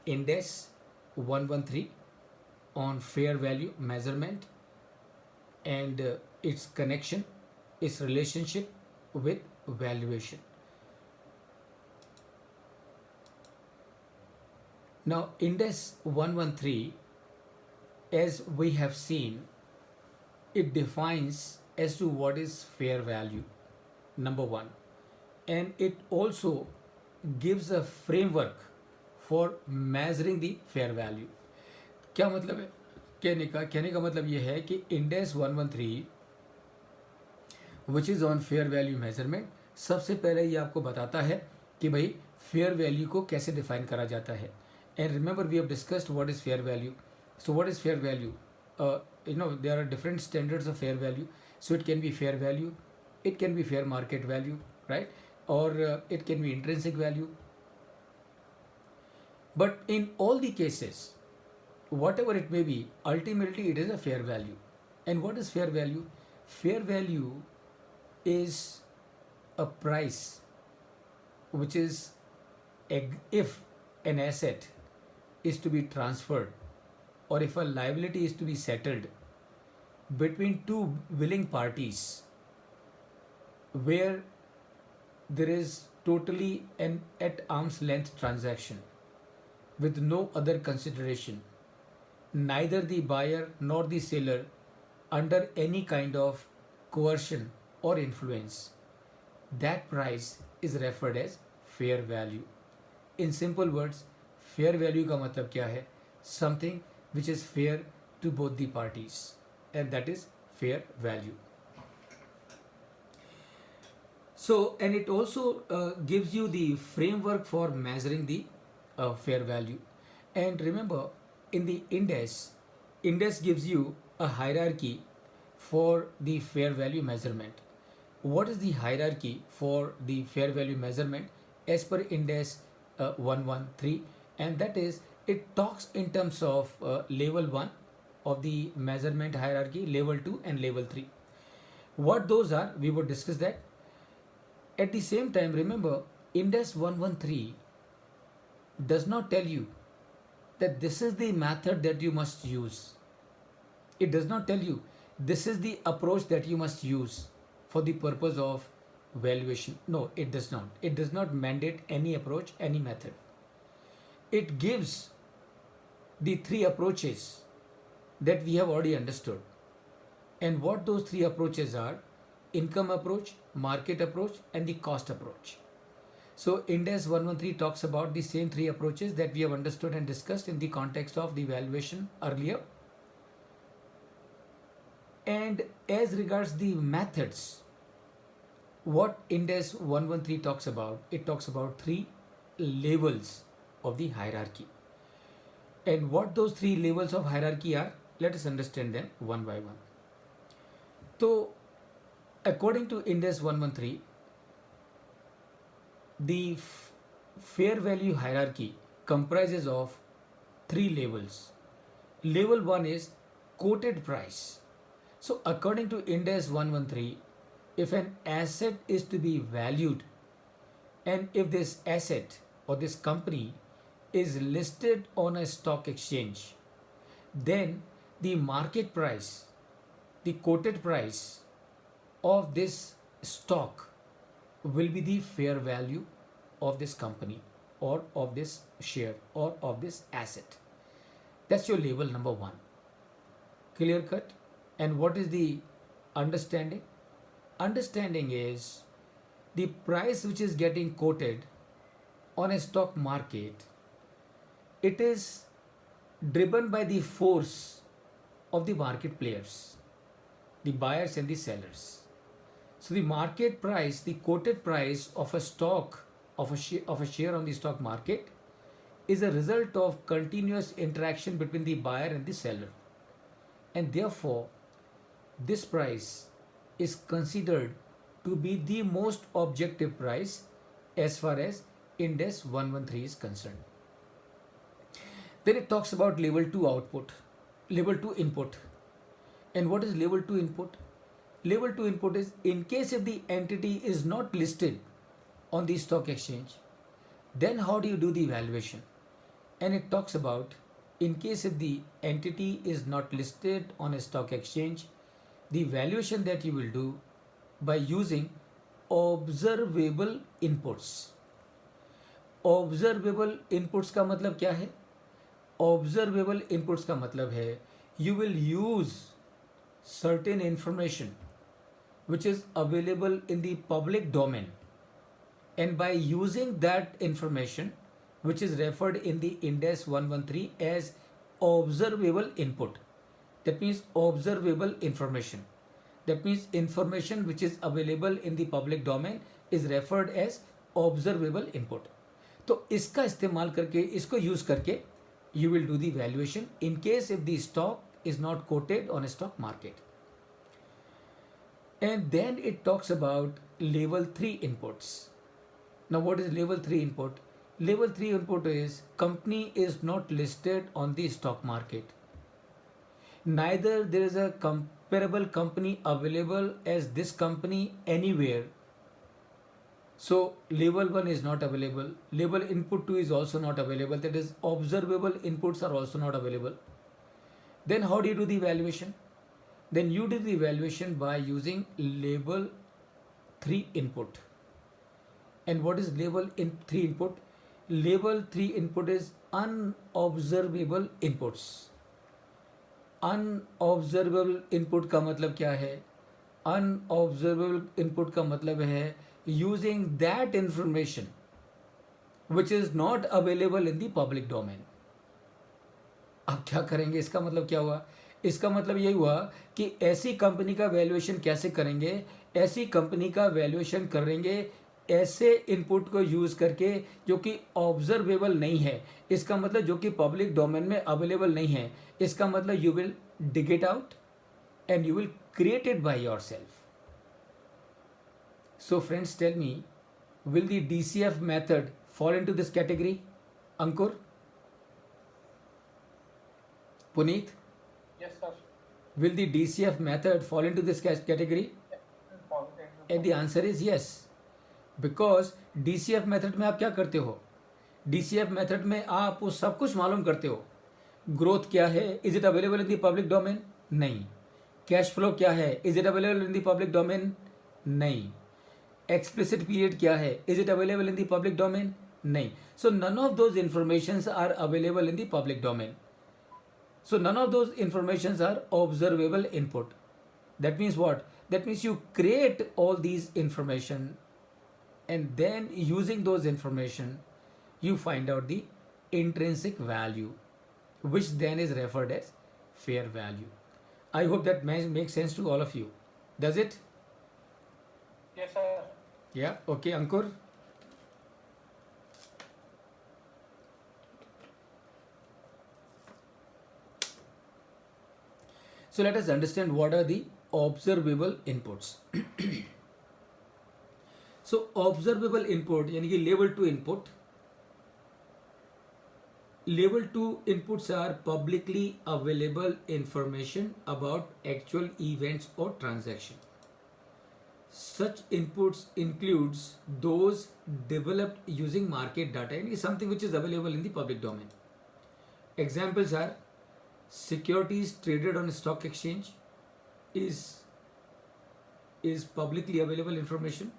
Indes 113 on fair value measurement and its connection, its relationship with valuation. Now, Indes 113, as we have seen, it defines as to what is fair value, number one, and it also gives a framework for measuring the fair value. क्या मतलब है कहने का मतलब ये है कि index 113 which is on fair value measurement सबसे पहले ये आपको बताता है कि भाई फेयर वैल्यू को कैसे डिफाइन करा जाता है. And remember we have discussed what is fair value. So what is fair value? There are different standards of fair value. So it can be fair value, it can be fair market value, right? Or it can be intrinsic value. But in all the cases, whatever it may be, ultimately it is a fair value. And what is fair value? Fair value is a price which is if an asset is to be transferred or if a liability is to be settled between two willing parties where there is totally an at arm's length transaction with no other consideration, neither the buyer nor the seller under any kind of coercion or influence, that price is referred as fair value. In simple words, fair value का मतलब क्या है? Something which is fair to both the parties, and that is fair value. So, and it also gives you the framework for measuring the fair value. And remember, in the index gives you a hierarchy for the fair value measurement. What is the hierarchy for the fair value measurement as per index 113? And that is, it talks in terms of level 1 of the measurement hierarchy, level 2 and level 3. What those are, we would discuss that. At the same time, remember, index 113 does not tell you that this is the method that you must use. It does not tell you this is the approach that you must use for the purpose of valuation. No, it does not. It does not mandate any approach, any method. It gives the three approaches that we have already understood. And what those three approaches are: income approach, market approach, and the cost approach. So Index 113 talks about the same three approaches that we have understood and discussed in the context of the valuation earlier. And as regards the methods, what Index 113 talks about, it talks about three levels of the hierarchy. And what those three levels of hierarchy are, let us understand them one by one. So, according to Index 113, the fair value hierarchy comprises of three levels. Level 1 is quoted price. So, according to Index 113, if an asset is to be valued and if this asset or this company is listed on a stock exchange, then the market price, the quoted price of this stock will be the fair value of this company or of this share or of this asset. That's your label number 1. Clear cut? And what is the understanding? Understanding is the price which is getting quoted on a stock market, it is driven by the force of the market players, the buyers and the sellers. So the market price, the quoted price of a stock, of a share on the stock market, is a result of continuous interaction between the buyer and the seller. And therefore, this price is considered to be the most objective price as far as Index 113 is concerned. Then it talks about level 2 output, level 2 input. And what is level 2 input? Level 2 input is in case if the entity is not listed on the stock exchange, then how do you do the valuation? and it talks about in case if the entity is not listed on a stock exchange, the valuation that you will do by using observable inputs. Observable inputs का मतलब क्या है? Observable inputs का मतलब है you will use certain information which is available in the public domain, and by using that information which is referred in the Ind AS 113 as observable input, that means observable information, that means information which is available in the public domain is referred as observable input. तो इसका इस्तेमाल करके, इसको use करके you will do the valuation in case if the stock is not quoted on a stock market. And then it talks about level 3 inputs. Now what is level 3 input? Level 3 input is company is not listed on the stock market. Neither there is a comparable company available as this company anywhere. So level 1 is not available. Level input 2 is also not available. That is observable inputs are also not available. Then how do you do the evaluation? Then you do the evaluation by using label 3 input. And what is label 3 input? Label 3 input is unobservable inputs. Unobservable input का मतलब क्या है? Unobservable input का मतलब है using that information which is not available in the public domain. अब क्या करेंगे? इसका मतलब क्या हुआ? इसका मतलब यही हुआ कि ऐसी कंपनी का वैल्यूएशन कैसे करेंगे? ऐसी कंपनी का वैल्यूएशन करेंगे ऐसे इनपुट को यूज करके जो कि ऑब्जर्वेबल नहीं है. इसका मतलब जो कि पब्लिक डोमेन में अवेलेबल नहीं है. इसका मतलब you will dig it out and you will create it by yourself. So friends, tell me, will the DCF method fall into this category? Ankur? Puneet? Yes, sir. Will the DCF method fall into this category? And the answer is yes. Because DCF method में आप क्या करते हो? DCF method में आप वो सब कुछ मालूम करते हो. ग्रोथ क्या है? Is it available in the public domain? नहीं. कैश फ्लो क्या है? Is it available in the public domain? नहीं. एक्सप्लिसिट पीरियड क्या है? Is it available in the public domain? नहीं. So none of those informations are available in the public domain. So none of those informations are observable input. That means what? That means you create all these information and then using those information you find out the intrinsic value which then is referred as fair value. I hope that makes sense to all of you. Does it? Yes, sir. Yeah. Okay, Ankur. So let us understand what are the observable inputs. So observable input यानी कि level 2 input. Level 2 inputs are publicly available information about actual events or transaction. Such inputs includes those developed using market data and is something which is available in the public domain. Examples are securities traded on a stock exchange is publicly available information.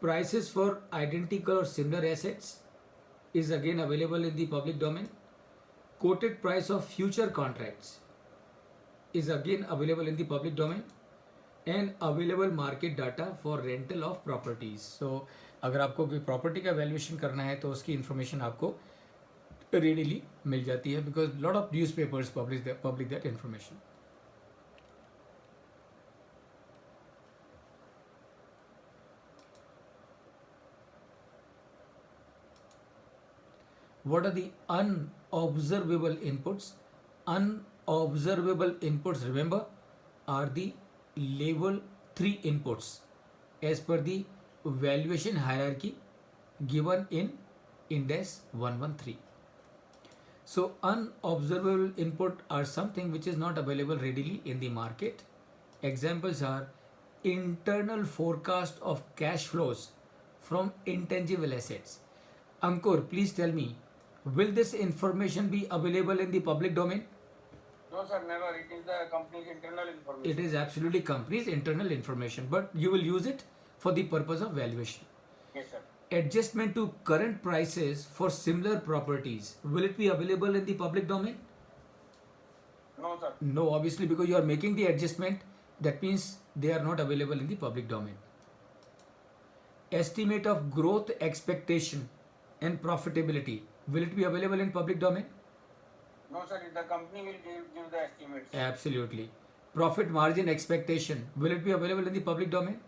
Prices for identical or similar assets is again available in the public domain. Quoted price of future contracts is again available in the public domain. And available market data for rental of properties. So अगर आपको कोई property का valuation करना है तो उसकी information आपको readily मिल जाती है because lot of newspapers publish that information. What are the unobservable inputs? Unobservable inputs, remember, are the level 3 inputs as per the valuation hierarchy given in Ind AS 113. So unobservable input are something which is not available readily in the market. Examples are internal forecast of cash flows from intangible assets. Ankur, please tell me, Will this information be available in the public domain? No, sir, never. It is the company's internal information. It is absolutely company's internal information, but you will use it for the purpose of valuation. Yes, sir. Adjustment to current prices for similar properties, will it be available in the public domain? No, sir. No, obviously, because you are making the adjustment, that means they are not available in the public domain. Estimate of growth expectation and profitability, will it be available in public domain? No, sir. The company will give the estimates. Absolutely. Profit margin expectation, will it be available in the public domain?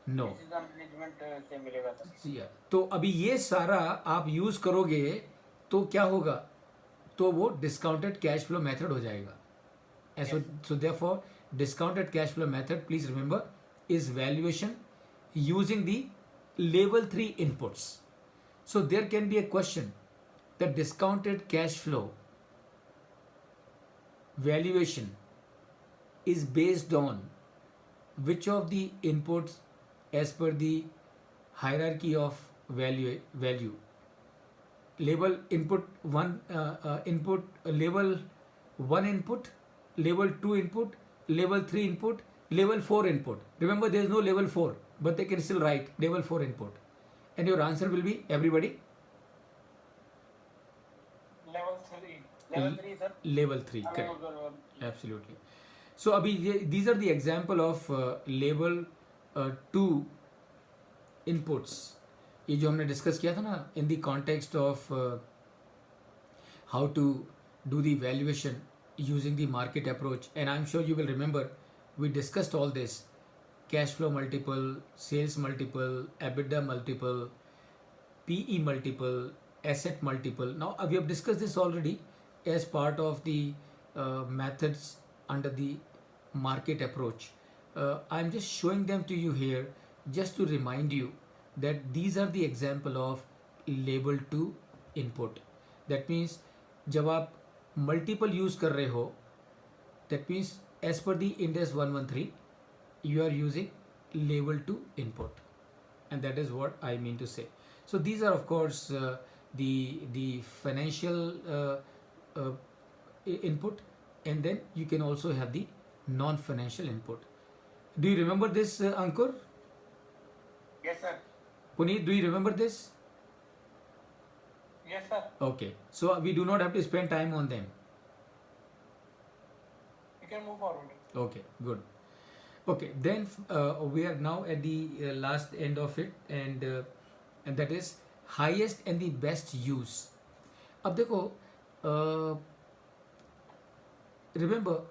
No. This is the management से मिलेगा sir. Yeah. तो अभी ये सारा आप use करोगे तो क्या होगा, तो वो डिस्काउंटेड कैश फ्लो मेथड हो जाएगा. So therefore discounted cash flow method, please remember, is valuation using the level 3 inputs. So there can be a question, the discounted cash flow valuation is based on which of the inputs as per the hierarchy of value. Label input 1 input, level 1 input, level 2 input, level 3 input, level 4 input. Remember, there is no level 4, but they can still write level 4 input. And your answer will be, everybody, Level 3. Level 3, sir. level 3. Correct. Absolutely. So abhi these are the example of level 2 inputs. ये जो हमने discuss किया था ना, in the context of how to do the valuation using the market approach, and I'm sure you will remember we discussed all this: cash flow multiple, sales multiple, EBITDA multiple, PE multiple, asset multiple. Now we have discussed this already as part of the methods under the market approach. I'm just showing them to you here just to remind you that these are the example of label 2 input. That means जब आप multiple use कर रहे हो, that means as per the Ind AS 113 you are using label 2 input, and that is what I mean to say. So these are of course the financial input, and then you can also have the non-financial input. Do you remember this, Ankur? Yes, sir. Puneet, do you remember this? Yes, sir. Okay, so we do not have to spend time on them. You can move forward. Okay, good. Okay, then we are now at the last end of it, and that is highest and the best use. अब देखो, remember